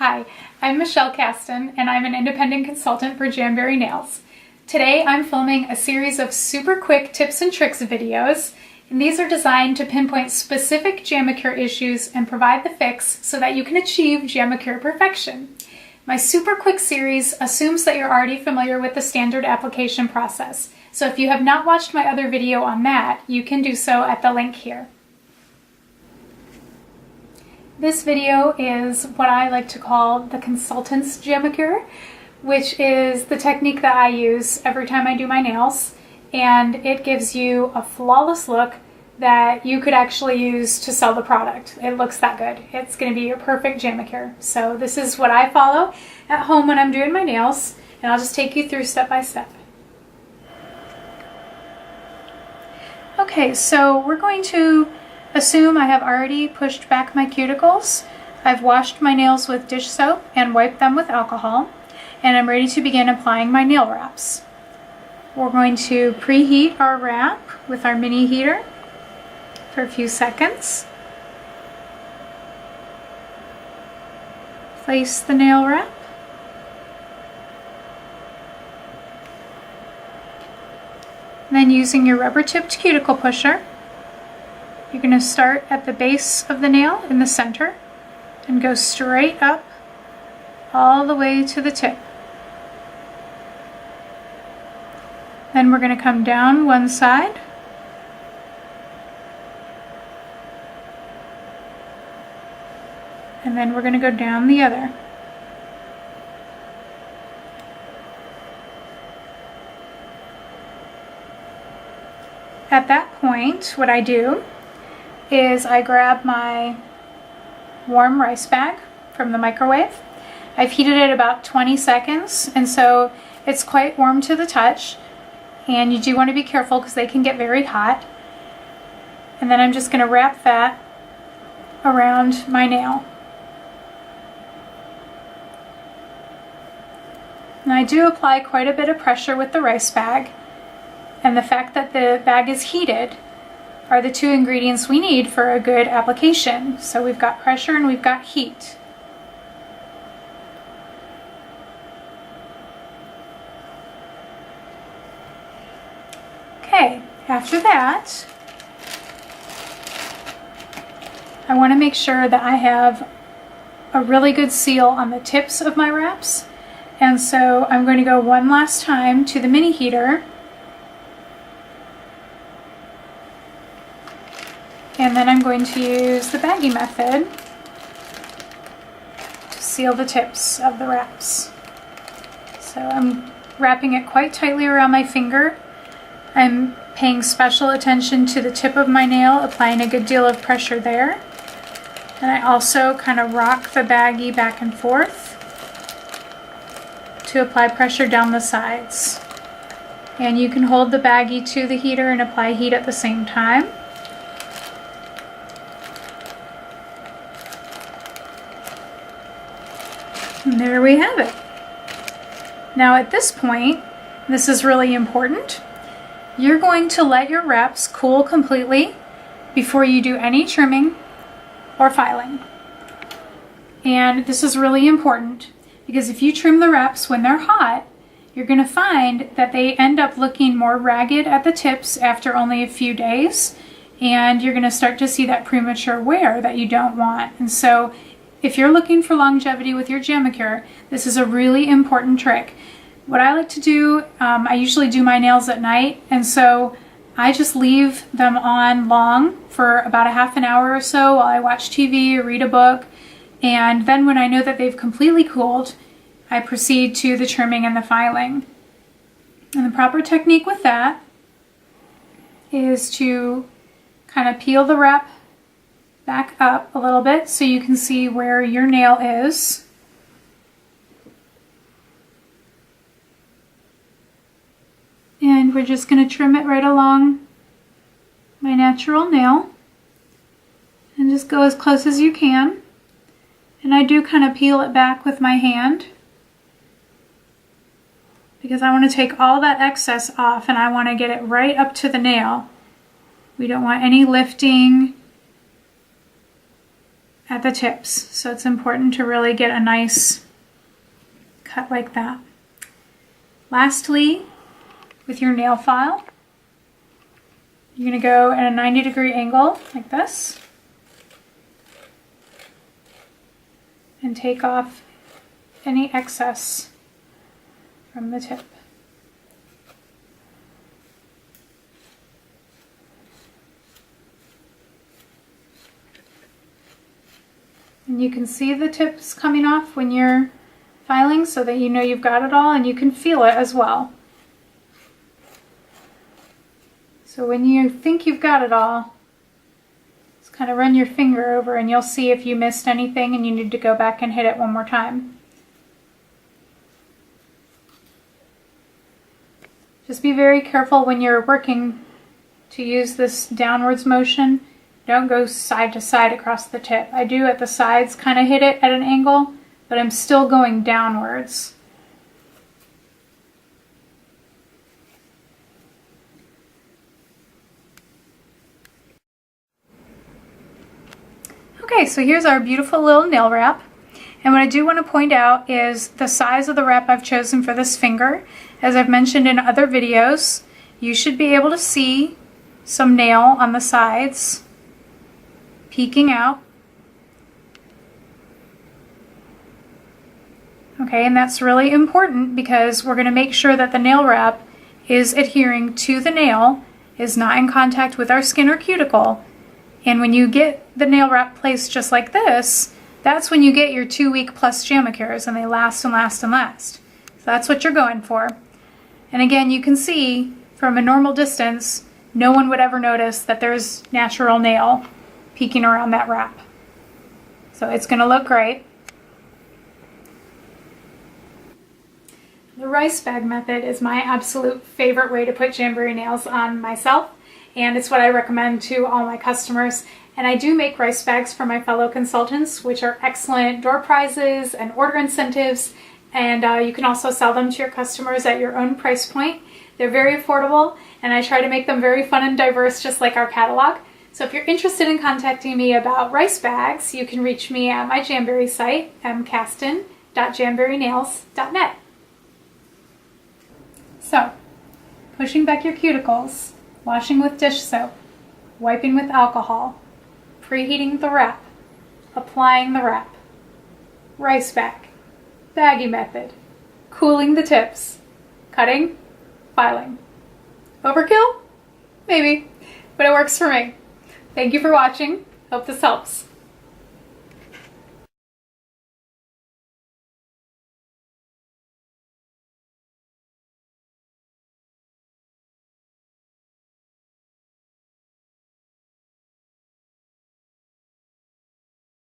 Hi, I'm Michelle Caston, and I'm an independent consultant for Jamberry Nails. Today I'm filming a series of super quick tips and tricks videos, and these are designed to pinpoint specific Jamicure issues and provide the fix so that you can achieve Jamicure perfection. My super quick series assumes that you're already familiar with the standard application process, so if you have not watched my other video on that, you can do so at the link here. This video is what I like to call the consultant's Jamicure, which is the technique that I use every time I do my nails, and it gives you a flawless look that you could actually use to sell the product. It looks that good. It's going to be your perfect Jamicure. So this is what I follow at home when I'm doing my nails, and I'll just take you through step by step. Okay, so we're going to assume I have already pushed back my cuticles. I've washed my nails with dish soap and wiped them with alcohol, and I'm ready to begin applying my nail wraps. We're going to preheat our wrap with our mini heater for a few seconds. Place the nail wrap. And then using your rubber-tipped cuticle pusher, you're going to start at the base of the nail in the center and go straight up all the way to the tip. Then we're going to come down one side and then we're going to go down the other. At that point, what I do is I grab my warm rice bag from the microwave. I've heated it about 20 seconds, and so it's quite warm to the touch, and you do want to be careful because they can get very hot. And then I'm just going to wrap that around my nail. And I do apply quite a bit of pressure with the rice bag, and the fact that the bag is heated are the two ingredients we need for a good application. So we've got pressure and we've got heat. Okay, after that, I want to make sure that I have a really good seal on the tips of my wraps. And so I'm going to go one last time to the mini heater, and then I'm going to use the baggy method to seal the tips of the wraps. So I'm wrapping it quite tightly around my finger. I'm paying special attention to the tip of my nail, applying a good deal of pressure there. And I also kind of rock the baggie back and forth to apply pressure down the sides. And you can hold the baggie to the heater and apply heat at the same time. And there we have it. Now at this point, this is really important, you're going to let your wraps cool completely before you do any trimming or filing. And this is really important because if you trim the wraps when they're hot, you're going to find that they end up looking more ragged at the tips after only a few days, and you're going to start to see that premature wear that you don't want. And so if you're looking for longevity with your Jamicure, this is a really important trick. What I like to do, I usually do my nails at night, and so I just leave them on long for about a half an hour or so while I watch TV or read a book, and then when I know that they've completely cooled, I proceed to the trimming and the filing. And the proper technique with that is to kind of peel the wrap back up a little bit so you can see where your nail is. And we're just going to trim it right along my natural nail. And just go as close as you can. And I do kind of peel it back with my hand because I want to take all that excess off and I want to get it right up to the nail. We don't want any lifting at the tips. So it's important to really get a nice cut like that. Lastly, with your nail file, you're going to go at a 90-degree angle like this and take off any excess from the tip. And you can see the tips coming off when you're filing so that you know you've got it all, and you can feel it as well. So when you think you've got it all, just kind of run your finger over and you'll see if you missed anything and you need to go back and hit it one more time. Just be very careful when you're working to use this downwards motion. Don't go side to side across the tip. I do at the sides kind of hit it at an angle, but I'm still going downwards. Okay, so here's our beautiful little nail wrap. And what I do want to point out is the size of the wrap I've chosen for this finger. As I've mentioned in other videos, you should be able to see some nail on the sides peeking out. Okay, and that's really important because we're going to make sure that the nail wrap is adhering to the nail, is not in contact with our skin or cuticle. And when you get the nail wrap placed just like this, that's when you get your 2-week plus Jamicures, and they last and last and last. So that's what you're going for. And again, you can see from a normal distance, no one would ever notice that there's natural nail peeking around that wrap. So it's going to look great. The rice bag method is my absolute favorite way to put Jamberry nails on myself, and it's what I recommend to all my customers. And I do make rice bags for my fellow consultants, which are excellent door prizes and order incentives, and you can also sell them to your customers at your own price point. They're very affordable, and I try to make them very fun and diverse, just like our catalog. So if you're interested in contacting me about rice bags, you can reach me at my Jamberry site, mcaston.jamberrynails.net. So, pushing back your cuticles, washing with dish soap, wiping with alcohol, preheating the wrap, applying the wrap, rice bag, baggy method, cooling the tips, cutting, filing. Overkill? Maybe, but it works for me. Thank you for watching. Hope this helps.